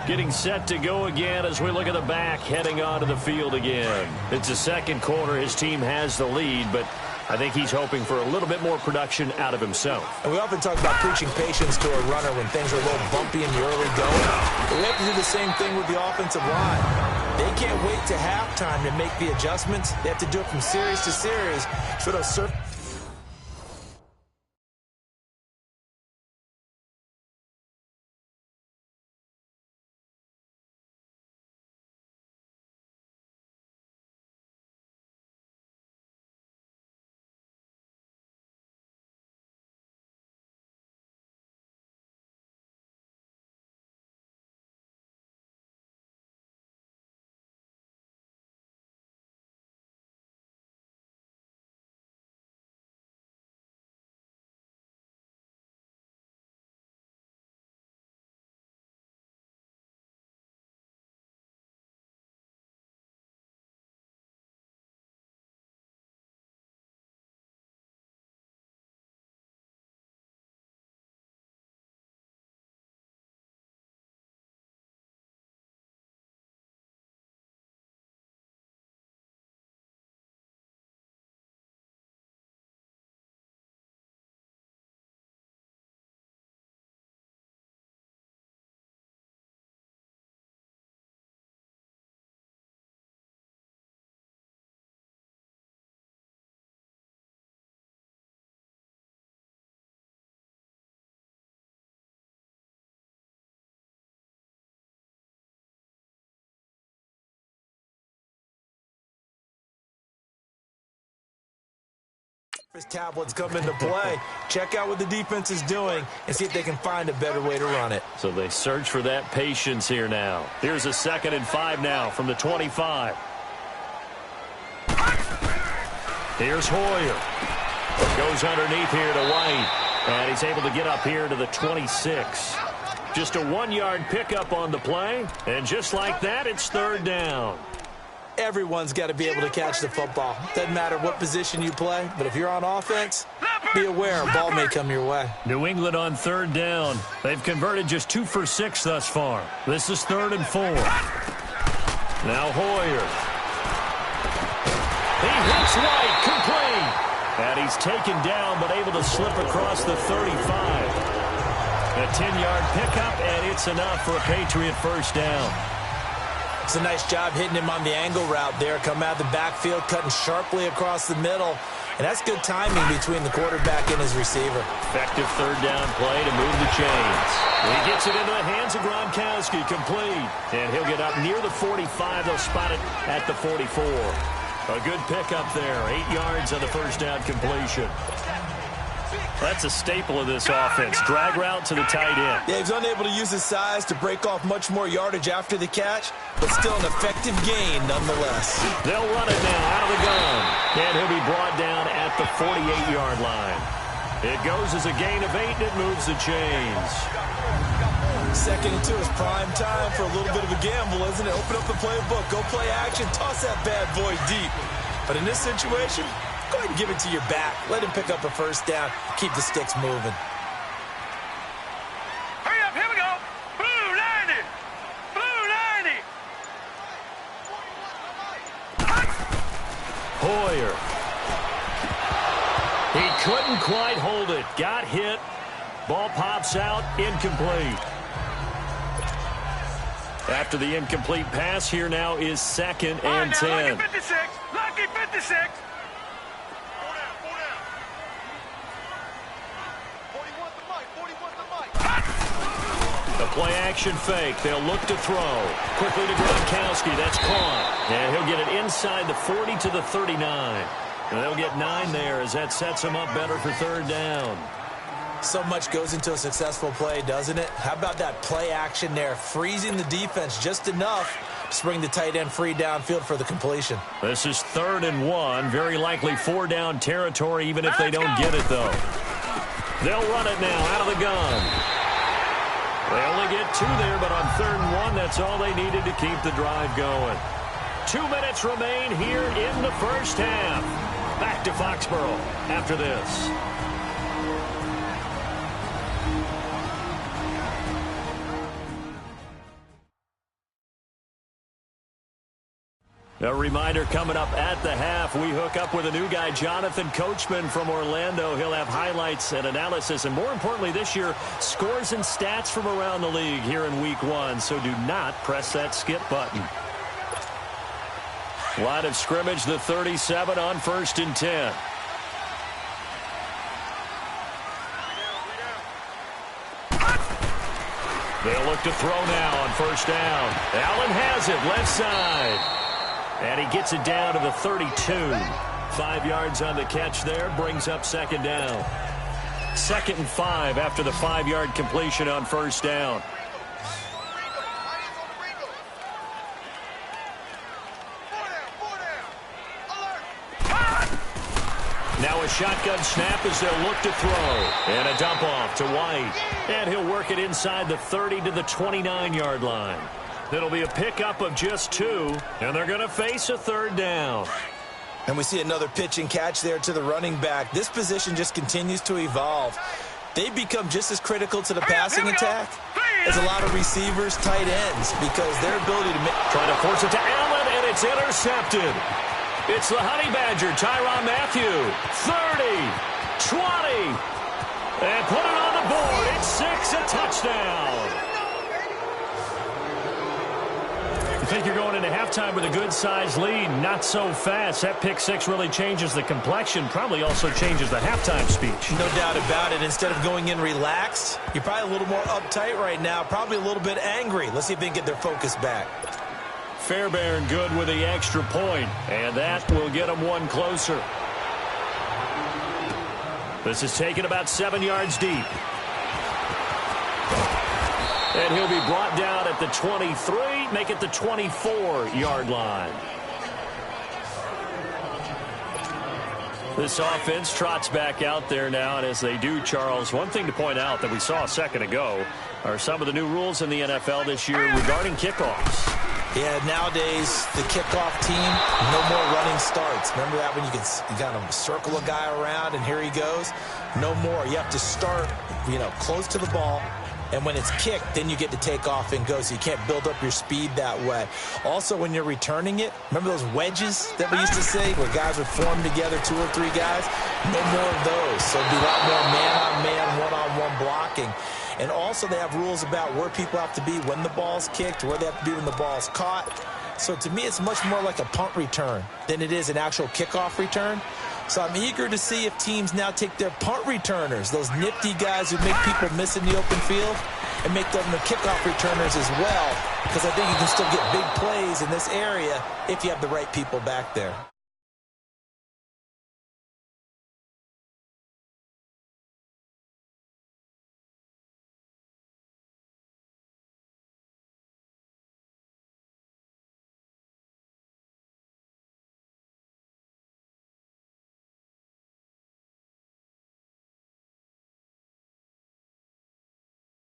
Getting set to go again as we look at the back, heading onto the field again. It's the second quarter. His team has the lead, but I think he's hoping for a little bit more production out of himself. And we often talk about preaching patience to a runner when things are a little bumpy in the early going. But we have to do the same thing with the offensive line. They can't wait to halftime to make the adjustments. They have to do it from series to series. So they'll tablets come into play. Check out what the defense is doing and see if they can find a better way to run it. So they search for that patience here now. Here's a 2nd and 5 now from the 25. Here's Hoyer. Goes underneath here to White. And he's able to get up here to the 26. Just a 1-yard pickup on the play. And just like that, it's 3rd down. Everyone's got to be able to catch the football. Doesn't matter what position you play, but if you're on offense, be aware a ball may come your way. New England on 3rd down. They've converted just 2 for 6 thus far. This is 3rd and 4. Now Hoyer. He hits White, complete. And he's taken down, but able to slip across the 35. A 10-yard pickup, and it's enough for a Patriot first down. It's a nice job hitting him on the angle route there. Come out of the backfield, cutting sharply across the middle. And that's good timing between the quarterback and his receiver. Effective 3rd down play to move the chains. He gets it into the hands of Gronkowski, complete. And he'll get up near the 45. They'll spot it at the 44. A good pickup there. 8 yards on the first down completion. That's a staple of this offense. Drag route to the tight end. Yeah, he's unable to use his size to break off much more yardage after the catch, but still an effective gain nonetheless. They'll run it now out of the gun. And he'll be brought down at the 48-yard line. It goes as a gain of 8, and it moves the chains. 2nd and 2 is prime time for a little bit of a gamble, isn't it? Open up the playbook, go play action, toss that bad boy deep. But in this situation, go ahead and give it to your back. Let him pick up a first down. Keep the sticks moving. Hurry up, here we go. Blue 90. Blue 90. Hoyer. He couldn't quite hold it. Got hit. Ball pops out. Incomplete. After the incomplete pass, here now is 2nd and 10. Lucky 56. Lucky 56. The play-action fake. They'll look to throw. Quickly to Gronkowski. That's caught. And he'll get it inside the 40 to the 39. And they'll get 9 there as that sets them up better for third down. So much goes into a successful play, doesn't it? How about that play action there, freezing the defense just enough to bring the tight end free downfield for the completion. This is 3rd and 1, very likely 4-down territory even if they don't get it, though. They'll run it now out of the gun. They only get 2 there, but on 3rd and 1, that's all they needed to keep the drive going. 2 minutes remain here in the first half. Back to Foxborough after this. A reminder coming up at the half, we hook up with a new guy, Jonathan Coachman from Orlando. He'll have highlights and analysis, and more importantly this year, scores and stats from around the league here in week 1. So do not press that skip button. Line of scrimmage, the 37 on 1st and 10. They'll look to throw now on 1st down. Allen has it, left side. And he gets it down to the 32. 5 yards on the catch there, brings up 2nd down. 2nd and 5 after the 5-yard completion on 1st down. Now a shotgun snap as they'll look to throw. And a dump off to White. And he'll work it inside the 30 to the 29-yard line. It'll be a pickup of just 2, and they're going to face a 3rd down. And we see another pitch and catch there to the running back. This position just continues to evolve. They become just as critical to the passing attack as a lot of receivers, tight ends, because their ability to make... Trying to force it to Allen, and it's intercepted. It's the Honey Badger, Tyrann Mathieu. 30, 20, and put it on the board. It's 6, a touchdown. I think you're going into halftime with a good-sized lead. Not so fast. That pick 6 really changes the complexion, probably also changes the halftime speech. No doubt about it. Instead of going in relaxed, you're probably a little more uptight right now, probably a little bit angry. Let's see if they can get their focus back. Fairbairn good with the extra point, and that will get them 1 closer. This is taken about 7 yards deep. And he'll be brought down at the 23, make it the 24-yard line. This offense trots back out there now, and as they do, Charles, one thing to point out that we saw a second ago are some of the new rules in the NFL this year regarding kickoffs. Yeah, nowadays, the kickoff team, no more running starts. Remember that when you got to circle a guy around and here he goes? No more. You have to start, close to the ball. And when it's kicked, then you get to take off and go, so you can't build up your speed that way. Also, when you're returning it, remember those wedges that we used to say where guys would form together, 2 or 3 guys? No more of those. So it'll be a lot more man-on-man, one-on-one blocking. And also they have rules about where people have to be when the ball's kicked, where they have to be when the ball's caught. So to me, it's much more like a punt return than it is an actual kickoff return. So I'm eager to see if teams now take their punt returners, those nifty guys who make people miss in the open field, and make them the kickoff returners as well, because I think you can still get big plays in this area if you have the right people back there.